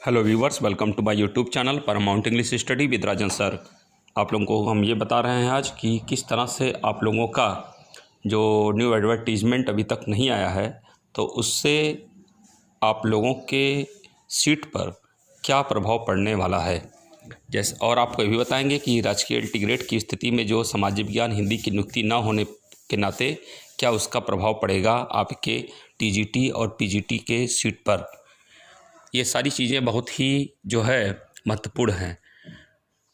Hello viewers, welcome to my YouTube channel Paramount English study with Rajan sir. आप लोगों को हम ये बता रहे हैं आज कि किस तरह से आप लोगों का जो न्यू एडवर्टीजमेंट अभी तक नहीं आया है तो उससे आप लोगों के सीट पर क्या प्रभाव पड़ने वाला है। जैसे और आपको ये भी बताएंगे कि राजकीय इंटीग्रेट की स्थिति में जो समाज विज्ञान हिंदी की नियुक्ति न होने के नाते क्या उसका प्रभाव पड़ेगा आपके टीजीटी और पीजीटी के सीट पर। ये सारी चीज़ें बहुत ही जो है महत्वपूर्ण हैं।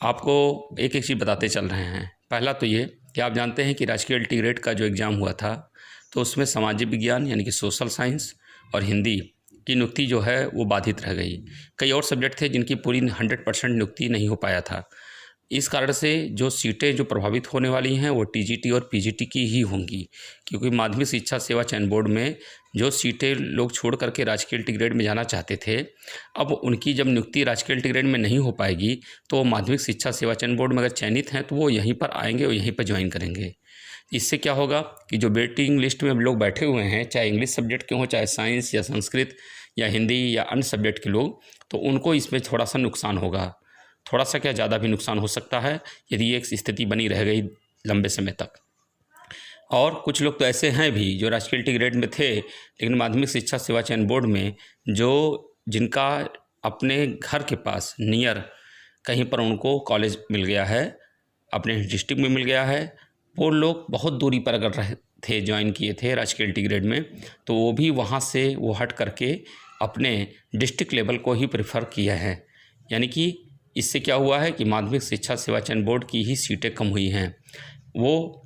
आपको एक एक चीज़ बताते चल रहे हैं। पहला तो ये कि आप जानते हैं कि राजकीय इंटीग्रेट का जो एग्ज़ाम हुआ था तो उसमें सामाजिक विज्ञान यानी कि सोशल साइंस और हिंदी की नियुक्ति जो है वो बाधित रह गई। कई और सब्जेक्ट थे जिनकी पूरी 100% नियुक्ति नहीं हो पाया था। इस कारण से जो सीटें जो प्रभावित होने वाली हैं वो टीजीटी और पीजीटी की ही होंगी, क्योंकि माध्यमिक शिक्षा सेवा चयन बोर्ड में जो सीटें लोग छोड़ करके राजकीय इंटीग्रेट में जाना चाहते थे, अब उनकी जब नियुक्ति राजकीय इंटीग्रेट में नहीं हो पाएगी तो माध्यमिक शिक्षा सेवा चयन बोर्ड में अगर चयनित हैं तो वो यहीं पर आएंगे और यहीं पर ज्वाइन करेंगे। इससे क्या होगा कि जो वेटिंग लिस्ट में लोग बैठे हुए हैं, चाहे इंग्लिश सब्जेक्ट के हों, चाहे साइंस या संस्कृत या हिंदी या अन्य सब्जेक्ट के लोग, तो उनको इसमें थोड़ा सा नुकसान होगा। थोड़ा सा क्या, ज़्यादा भी नुकसान हो सकता है यदि एक स्थिति बनी रह गई लंबे समय तक। और कुछ लोग तो ऐसे हैं भी जो राजकीय इंटीग्रेट में थे लेकिन माध्यमिक शिक्षा सेवा चयन बोर्ड में जो जिनका अपने घर के पास नियर कहीं पर उनको कॉलेज मिल गया है, अपने डिस्ट्रिक्ट में मिल गया है, वो लोग बहुत दूरी पर अगर रहे थे, ज्वाइन किए थे राजकीय इंटीग्रेट में, तो वो भी वहाँ से वो हट करके अपने डिस्ट्रिक्ट लेवल को ही प्रेफर किया है। यानी कि इससे क्या हुआ है कि माध्यमिक शिक्षा सेवा चयन बोर्ड की ही सीटें कम हुई हैं। वो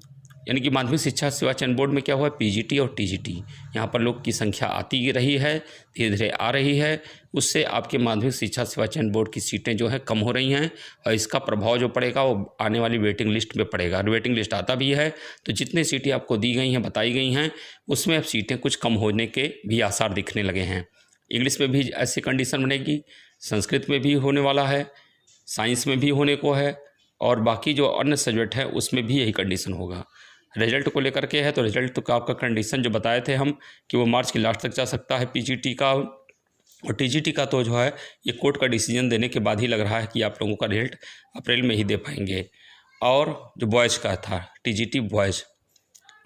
यानी कि माध्यमिक शिक्षा सेवा चयन बोर्ड में क्या हुआ, पीजीटी और टीजीटी यहाँ पर लोग की संख्या आती रही है, धीरे धीरे आ रही है। उससे आपके माध्यमिक शिक्षा सेवा चयन बोर्ड की सीटें जो है कम हो रही हैं और इसका प्रभाव जो पड़ेगा वो आने वाली वेटिंग लिस्ट में पड़ेगा। और वेटिंग लिस्ट आता भी है तो जितनी सीटें आपको दी गई हैं, बताई गई हैं, उसमें अब सीटें कुछ कम होने के भी आसार दिखने लगे हैं। इंग्लिश में भी ऐसी कंडीशन बनेगी, संस्कृत में भी होने वाला है, साइंस में भी होने को है, और बाकी जो अन्य सब्जेक्ट है उसमें भी यही कंडीशन होगा। रिजल्ट को लेकर के है तो रिजल्ट का आपका कंडीशन जो बताए थे हम कि वो मार्च की लास्ट तक जा सकता है पीजीटी का, और टीजीटी का तो जो है ये कोर्ट का डिसीजन देने के बाद ही लग रहा है कि आप लोगों का रिजल्ट अप्रैल में ही दे पाएंगे। और जो बॉयज़ का था टीजीटी बॉयज़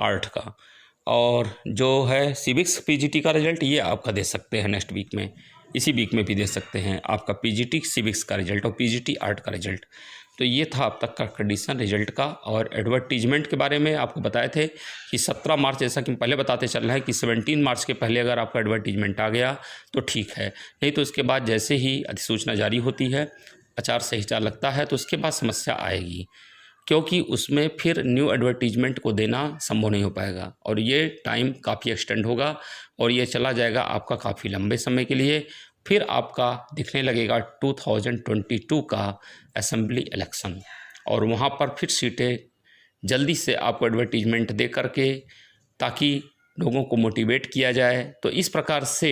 आर्ट का, और जो है सिविक्स पीजीटी का रिजल्ट ये आपका दे सकते हैं नेक्स्ट वीक में, इसी वीक में भी दे सकते हैं आपका पीजीटी सिविक्स का रिजल्ट और पीजीटी आर्ट का रिजल्ट। तो ये था अब तक का कंडीशन रिजल्ट का। और एडवर्टीजमेंट के बारे में आपको बताए थे कि 17 मार्च, जैसा कि पहले बताते चल रहा है कि 17 मार्च के पहले अगर आपका एडवर्टीजमेंट आ गया तो ठीक है, नहीं तो उसके बाद जैसे ही अधिसूचना जारी होती है, आचार संहिता लगता है, तो उसके बाद समस्या आएगी, क्योंकि उसमें फिर न्यू एडवर्टीजमेंट को देना संभव नहीं हो पाएगा और ये टाइम काफ़ी एक्सटेंड होगा और ये चला जाएगा आपका काफ़ी लंबे समय के लिए। फिर आपका दिखने लगेगा 2022 का असेंबली इलेक्शन, और वहाँ पर फिर सीटें जल्दी से आपको एडवर्टीजमेंट दे करके ताकि लोगों को मोटिवेट किया जाए। तो इस प्रकार से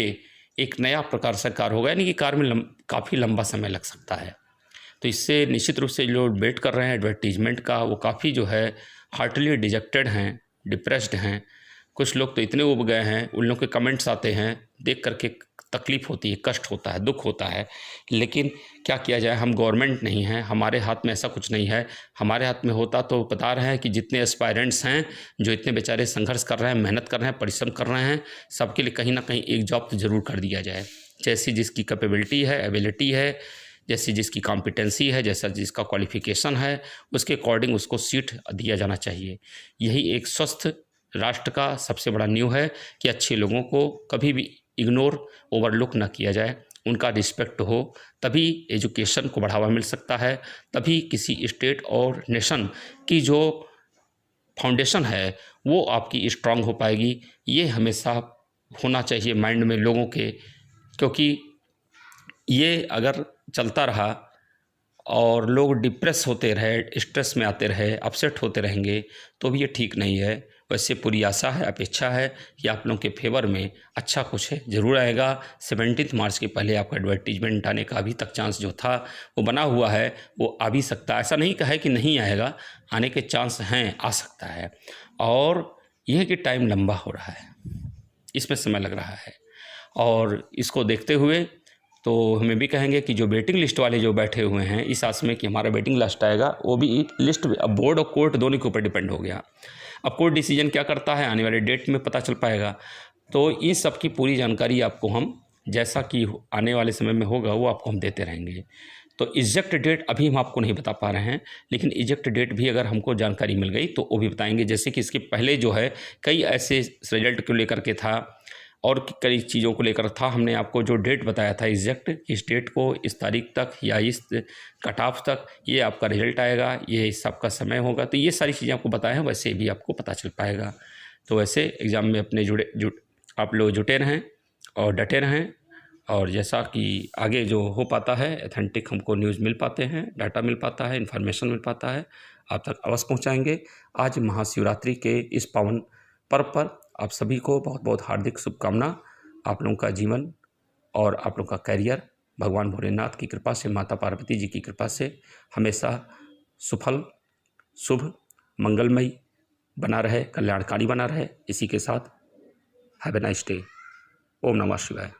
एक नया प्रकार से कार्य होगा, यानी कि कार्य में काफ़ी लंबा समय लग सकता है। तो इससे निश्चित रूप से जो वेट कर रहे हैं एडवर्टीजमेंट का वो काफ़ी जो है हार्टली डिजेक्टेड हैं, डिप्रेस्ड हैं। कुछ लोग तो इतने उब गए हैं, उन लोगों के कमेंट्स आते हैं, देख करके तकलीफ़ होती है, कष्ट होता है, दुख होता है। लेकिन क्या किया जाए, हम गवर्नमेंट नहीं हैं, हमारे हाथ में ऐसा कुछ नहीं है। हमारे हाथ में होता तो बता रहे हैं कि जितने एस्पायरेंट्स हैं, जो इतने बेचारे संघर्ष कर रहे हैं, मेहनत कर रहे हैं, परिश्रम कर रहे हैं, सबके लिए कहीं ना कहीं एक जॉब तो ज़रूर कर दिया जाए। जैसी जिसकी कैपेबिलिटी है, एबिलिटी है, जैसी जिसकी कॉम्पिटेंसी है, जैसा जिसका क्वालिफिकेशन है, उसके अकॉर्डिंग उसको सीट दिया जाना चाहिए। यही एक स्वस्थ राष्ट्र का सबसे बड़ा न्यू है कि अच्छे लोगों को कभी भी इग्नोर, ओवरलुक ना किया जाए, उनका रिस्पेक्ट हो, तभी एजुकेशन को बढ़ावा मिल सकता है, तभी किसी स्टेट और नेशन की जो फाउंडेशन है वो आपकी स्ट्रांग हो पाएगी। ये हमेशा होना चाहिए माइंड में लोगों के, क्योंकि ये अगर चलता रहा और लोग डिप्रेस होते रहे, स्ट्रेस में आते रहे, अपसेट होते रहेंगे तो भी ये ठीक नहीं है। वैसे पूरी आशा है, अपेक्षा है कि आप लोगों के फेवर में अच्छा कुछ है ज़रूर आएगा। 17 मार्च के पहले आपका एडवर्टीजमेंट आने का अभी तक चांस जो था वो बना हुआ है, वो आ भी सकता है। ऐसा नहीं कहा है कि नहीं आएगा, आने के चांस हैं, आ सकता है। और यह है कि टाइम लंबा हो रहा है, इसमें समय लग रहा है, और इसको देखते हुए तो हमें भी कहेंगे कि जो वेटिंग लिस्ट वाले जो बैठे हुए हैं इस आस में कि हमारा वेटिंग लिस्ट आएगा, वो भी लिस्ट अब बोर्ड और कोर्ट दोनों के ऊपर डिपेंड हो गया। अब कोर्ट डिसीजन क्या करता है आने वाले डेट में पता चल पाएगा। तो इन सब की पूरी जानकारी आपको हम जैसा कि आने वाले समय में होगा वो आपको हम देते रहेंगे। तो एग्जैक्ट डेट अभी हम आपको नहीं बता पा रहे हैं, लेकिन एग्जैक्ट डेट भी अगर हमको जानकारी मिल गई तो वो भी बताएंगे। जैसे कि इसके पहले जो है कई ऐसे रिजल्ट को लेकर के था और कई चीज़ों को लेकर था, हमने आपको जो डेट बताया था एग्जैक्ट, इस डेट को इस तारीख तक या इस कट ऑफ तक ये आपका रिजल्ट आएगा, ये इस सबका समय होगा। तो ये सारी चीज़ें आपको बताएं, वैसे भी आपको पता चल पाएगा। तो वैसे एग्ज़ाम में अपने आप लोग जुटे रहें और डटे रहें, और जैसा कि आगे जो हो पाता है एथेंटिक हमको न्यूज़ मिल पाते हैं, डाटा मिल पाता है, इन्फॉर्मेशन मिल पाता है, आप तक अवश्य पहुंचाएंगे। आज महाशिवरात्रि के इस पावन पर्व पर आप सभी को बहुत बहुत हार्दिक शुभकामना। आप लोगों का जीवन और आप लोगों का कैरियर भगवान भोलेनाथ की कृपा से, माता पार्वती जी की कृपा से हमेशा सुफल, शुभ, मंगलमय बना रहे, कल्याणकारी बना रहे। इसी के साथ हैव ए नाइस डे। ओम नमः शिवाय।